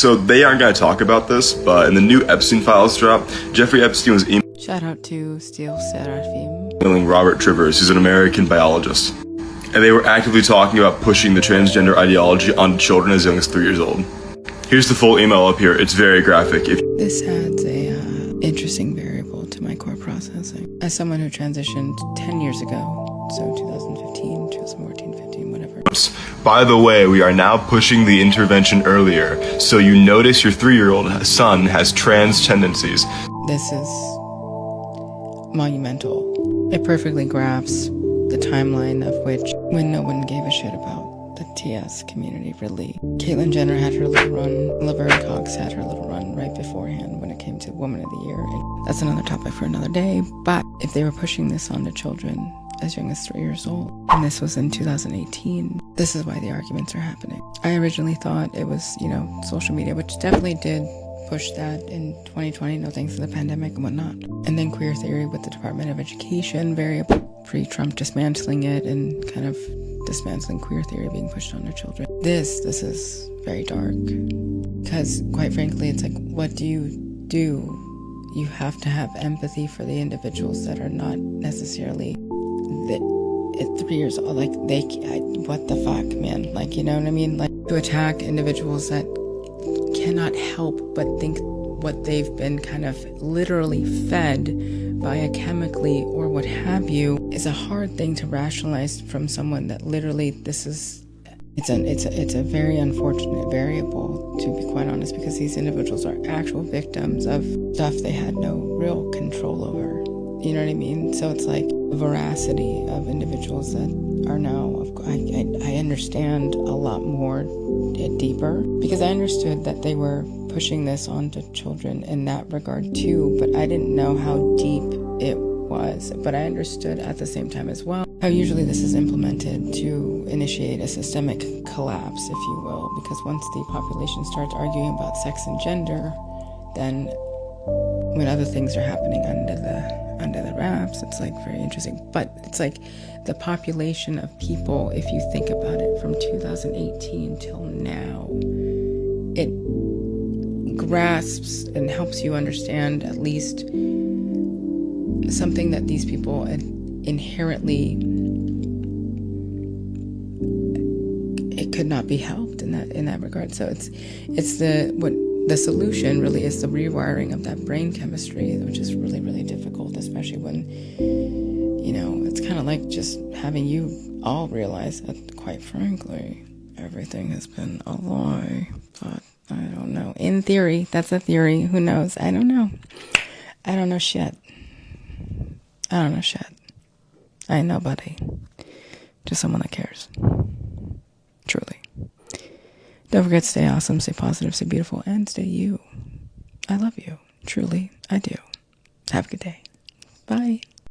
So they aren't going to talk about this, but in the new Epstein files drop, Jeffrey Epstein was Shout out to Steel Seraphim. emailing Robert Trivers, who's an American biologist. And they were actively talking about pushing the transgender ideology onto children as young as 3 years old. Here's the full email up here. It's very graphic. This adds a interesting variable to my core processing. As someone who transitioned 10 years ago, so 2015, 2014, 15, whatever. By the way, we are now pushing the intervention earlier, so you notice your 3-year-old son has trans tendencies. This is monumental. It perfectly grasps the timeline of which when no one gave a shit about the TS community, really. Caitlyn Jenner had her little run, Laverne Cox had her little run right beforehand when it came to Woman of the Year. And that's another topic for another day, but if they were pushing this onto children as young as 3 years old, and this was in 2018, this is why the arguments are happening. I originally thought it was, social media, which definitely did push that in 2020, no thanks to the pandemic and whatnot. And then queer theory with the Department of Education, very pre-Trump dismantling it and kind of dismantling queer theory being pushed on their children. This is very dark because quite frankly, it's like, what do? You have to have empathy for the individuals that are not necessarily at 3 years old. Like what the fuck, man? Like, you know what I mean? Like to attack individuals that cannot help but think what they've been kind of literally fed biochemically or what have you is a hard thing to rationalize from someone that literally it's a very unfortunate variable, to be quite honest, because these individuals are actual victims of stuff they had no real control over. You know what I mean? So it's like the veracity of individuals that are now, I understand a lot more deeper, because I understood that they were pushing this onto children in that regard too, but I didn't know how deep it was. But I understood at the same time as well how usually this is implemented to initiate a systemic collapse, if you will, because once the population starts arguing about sex and gender, then when other things are happening under the wraps, it's like very interesting. But it's like the population of people, if you think about it, from 2018 till now, it grasps and helps you understand at least something that these people inherently, it could not be helped in that regard. So the solution really is the rewiring of that brain chemistry, which is really, really difficult, especially when, it's kind of like just having you all realize that, quite frankly, everything has been a lie. But I don't know. In theory, that's a theory. Who knows? I don't know. I don't know shit. I ain't nobody. Just someone that cares. Truly. Don't forget to stay awesome, stay positive, stay beautiful, and stay you. I love you. Truly, I do. Have a good day. Bye.